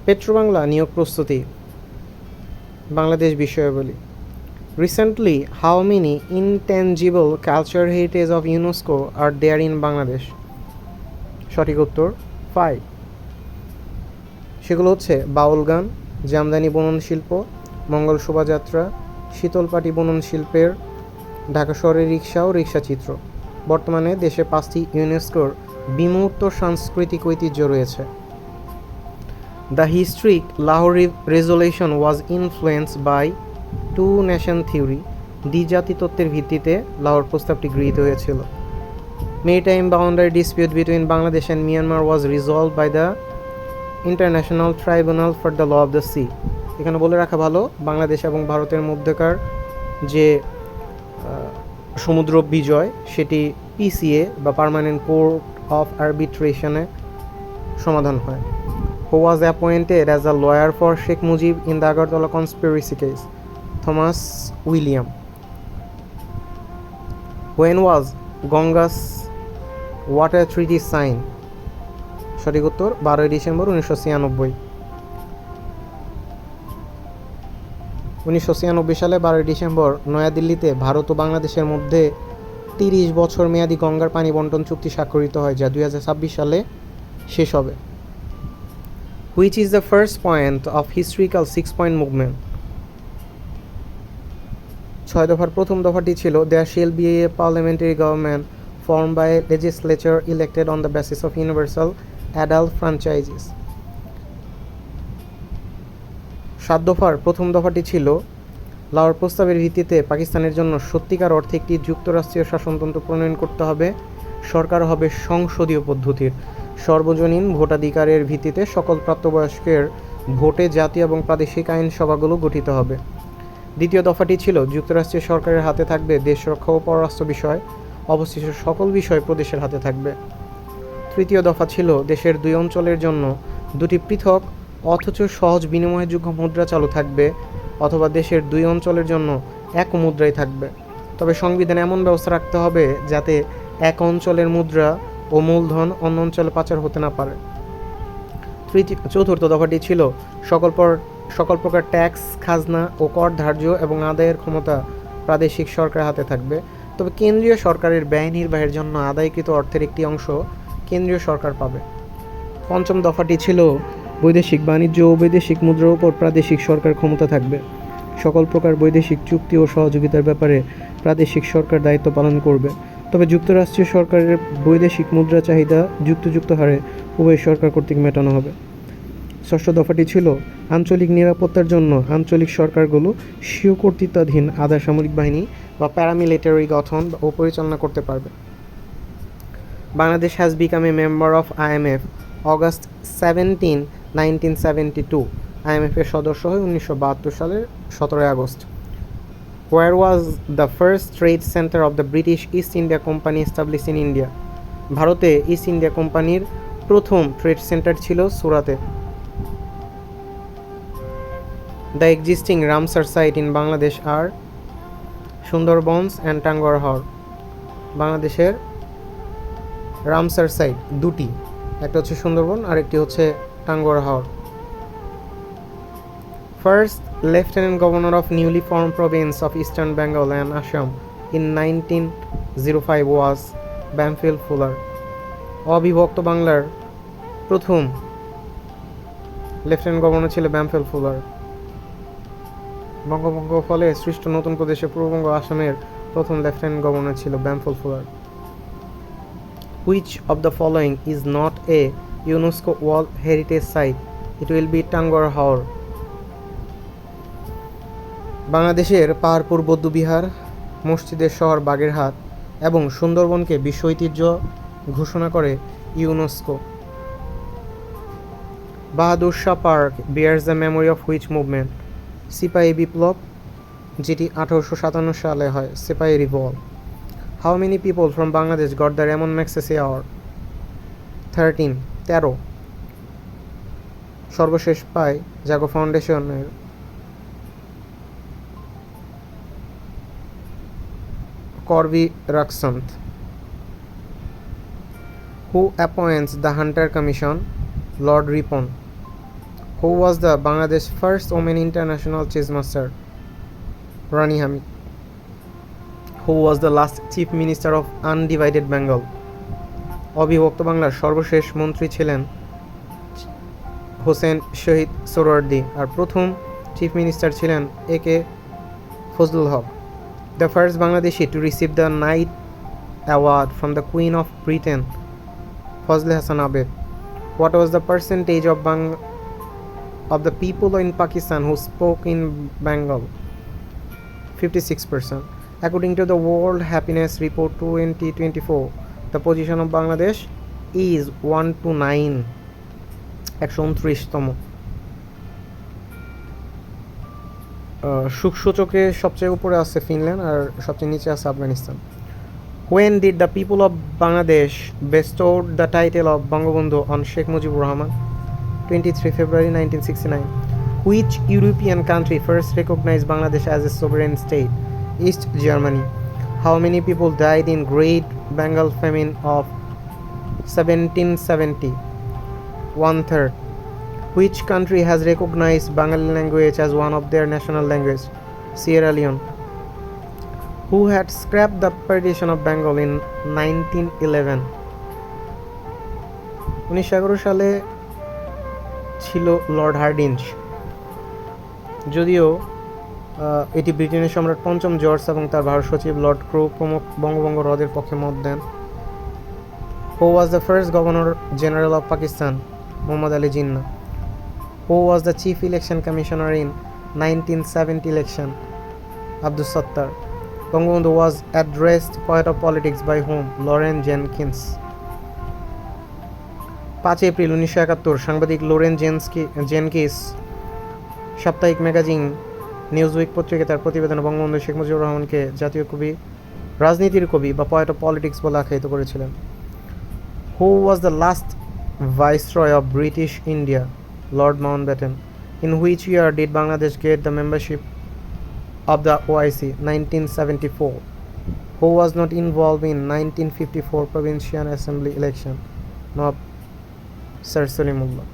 পেট্রোবাংলা নিয়োগ প্রস্তুতি, বাংলাদেশ বিষয়াবলী। Recently how many intangible culture heritage of UNESCO are there in Bangladesh? সঠিক উত্তর 5। সেগুলো হচ্ছে বাউল গান, জামদানি বুনন শিল্প, মঙ্গল শোভাযাত্রা, শীতলপাটি বুনন শিল্পের, ঢাকা শহরের রিক্সা ও রিক্সা চিত্র। বর্তমানে দেশে 5টি ইউনেস্কোর বিমূর্ত সাংস্কৃতিক ঐতিহ্য রয়েছে। The historic Lahore resolution was influenced by two nation theory. দ্বিজাতি তত্ত্বের ভিত্তিতে লাহোর প্রস্তাবটি গৃহীত হয়েছিল। Maritime boundary dispute between Bangladesh and Myanmar was resolve by the international tribunal for the law of the sea. এখানে বলে রাখা ভালো, বাংলাদেশ এবং ভারতের মধ্যকার যে সমুদ্র বিজয় সেটি পিসিএ বা পার্মানেন্ট কোর্ট অফ আরবিট্রেশনে সমাধান হয়। Who was appointed as a lawyer for Sheikh Mujib in the Agartala conspiracy case? Thomas William. When was Ganges water treaty sign? সঠিক উত্তর 12 ডিসেম্বর 1996। 1996 সালে 12 ডিসেম্বর নয়াদিল্লিতে ভারত ও বাংলাদেশের মধ্যে 30 বছর মেয়াদী গঙ্গার পানি বন্টন চুক্তি স্বাক্ষরিত হয়, যা 2026 সালে শেষ হবে। Which is the first point of historical 6-point movement? 6 দফার প্রথম দফাটি ছিল there shall be a parliamentary government form by legislature elected on the basis of universal adult franchises. 7 দফার প্রথম দফাটি ছিল লাহোর প্রস্তাবের ভিত্তিতে পাকিস্তানের জন্য সত্যিকার অর্থে একটি যুক্তরাষ্ট্রীয় শাসনতন্ত্র প্রণয়ন করতে হবে। সরকার হবে সংসদীয় পদ্ধতির। সর্বজনীন ভোটাধিকারের ভিত্তিতে সকল প্রাপ্তবয়স্কের ভোটে জাতীয় এবং প্রাদেশিক আইনসভাগুলো গঠিত হবে। দ্বিতীয় দফাটি ছিল যুক্তরাষ্ট্রের সরকারের হাতে থাকবে দেশ রক্ষা ও পররাষ্ট্র বিষয়, অবশিষ্ট সকল বিষয় প্রদেশের হাতে থাকবে। তৃতীয় দফা ছিল দেশের 2 অঞ্চলের জন্য 2টি পৃথক অথচ সহজ বিনিময়যোগ্য মুদ্রা চালু থাকবে, অথবা দেশের 2 অঞ্চলের জন্য এক মুদ্রাই থাকবে। তবে সংবিধানে এমন ব্যবস্থা রাখতে হবে যাতে এক অঞ্চলের মুদ্রা ও মূলধন অন্য অঞ্চলে পাচার হতে না পারে। চতুর্থ দফাটি ছিল সকল প্রকার ট্যাক্স, খাজনা ও কর ধার্য এবং আদায়ের ক্ষমতা প্রাদেশিক সরকারের হাতে থাকবে, তবে কেন্দ্রীয় সরকারের ব্যয় নির্বাহের জন্য আদায়কৃত অর্থের একটি অংশ কেন্দ্রীয় সরকার পাবে। পঞ্চম দফাটি ছিল বৈদেশিক বাণিজ্য ও বৈদেশিক মুদ্রার উপর প্রাদেশিক সরকার ক্ষমতা থাকবে। সকল প্রকার বৈদেশিক চুক্তি ও সহযোগিতার ব্যাপারে প্রাদেশিক সরকার দায়িত্ব পালন করবে, তবে যুক্তরাষ্ট্রীয় সরকারের বৈদেশিক মুদ্রা চাহিদা যুক্ত হারে উভয় সরকার কর্তৃক মেটানো হবে। ষষ্ঠ দফাটি ছিল আঞ্চলিক নিরাপত্তার জন্য আঞ্চলিক সরকারগুলো স্বীয় কর্তৃত্বাধীন আধা সামরিক বাহিনী বা প্যারামিলিটারি গঠন ও পরিচালনা করতে পারবে। Bangladesh has become a member of IMF August 17, 1972। IMF-এর সদস্য হয় 1972 সালের 17 আগস্ট। Where was the first trade centre of the British East India company establish in India? ভারতে ইস্ট ইন্ডিয়া কোম্পানির প্রথম ট্রেড সেন্টার ছিল সুরাতে। The existing Ramsar site in Bangladesh are Sundarbans and Tanguar Haor. বাংলাদেশের রামসার সাইট 2টি, একটা হচ্ছে সুন্দরবন আর একটি হচ্ছে Tanguar Haor. First Lieutenant Governor of newly formed province of Eastern Bengal and Assam in 1905 was Bamphil Fuller. অবিভক্ত বাংলার প্রথম লেফটেন্যান্ট গভর্নর ছিল ব্যামফিল ফুলার। বঙ্গভঙ্গ ফলে সৃষ্ট নতুন প্রদেশে পূর্ববঙ্গ আসামের প্রথম লেফটেন্যান্ট গভর্নর ছিল ব্যামফিল fuller. Which of the following is not a UNESCO World Heritage Site? It will be Tanguar Haor. বাংলাদেশের পাহাড়পুর বৌদ্ধবিহার, মসজিদের শহর বাগেরহাট এবং সুন্দরবনকে বিশ্ব ঐতিহ্য ঘোষণা করে UNESCO. Bahadur Shah park bears the memory of which movement? সিপাহী বিপ্লব, যেটি 1857 সালে হয়, সিপাহী revolt. How many people from Bangladesh got the Ramon Magsaysay award? 13। সর্বশেষ পায় জাগো ফাউন্ডেশনের Korvi Rakshand. Who appoints the Hunter commission? Lord Ripon. Who was the Bangladesh first women international chess master? Rani Hamid. Who was the last chief minister of undivided Bengal? অবিভক্ত বাংলার সর্বশেষ মন্ত্রী ছিলেন হোসেন শহীদ সোহরাওয়ার্দী আর প্রথম চিফ মিনিস্টার ছিলেন A K Fazlul Huq. The first Bangladeshi to receive the knight award from the queen of Britain, Fazle Hasan Abed. What was the percentage of the people in Pakistan who spoke in Bengal? 56%. According to the World Happiness Report 2024, the position of Bangladesh is 1 to 9, 129তম। সুখ সূচকে সবচেয়ে উপরে আছে Finland আর সবচেয়ে নিচে আছে Afghanistan. When did the people of Bangladesh bestowed the title of Bangabandhu on Sheikh Mujibur Rahman? 23 February 1969. Which European country first recognized Bangladesh as a sovereign state? East Germany. How many people died in Great Bengal famine of 1770? 1/3. Which country has recognized Bengali language as one of their national language? Sierra Leone. Who had scrapped the partition of Bengal in 1911? 1911 সালে ছিল Lord Hardinge. যদিও এটি ব্রিটেনের সম্রাট পঞ্চম George এবং তার ভারত সচিব লর্ড ক্রো প্রমুখ বঙ্গভঙ্গ রদের পক্ষে মত দেন। Who was the first Governor General of Pakistan? Muhammad Ali Jinnah. Who was the Chief Election Commissioner in 1970 election? Abdul Sattar. Bangabandhu was addressed Poet of Politics by whom? Lauren Jenkins. 5 April 1971 সাংবাদিক Loren জেনকিস সাপ্তাহিক magazine Newsweek পত্রিকায় তার প্রতিবেদনে বঙ্গবন্ধু শেখ মুজিবুর রহমানকে জাতীয় কবি, রাজনীতির কবি বা পয়েট অফ পলিটিক্স বলে আখ্যায়িত করেছিলেন। Who was the last viceroy of British India? Lord Mountbatten. In which year did Bangladesh get the membership of the OIC? 1974. Who was not involved in 1954 Provincial Assembly election? Nawab Sir Salimullah.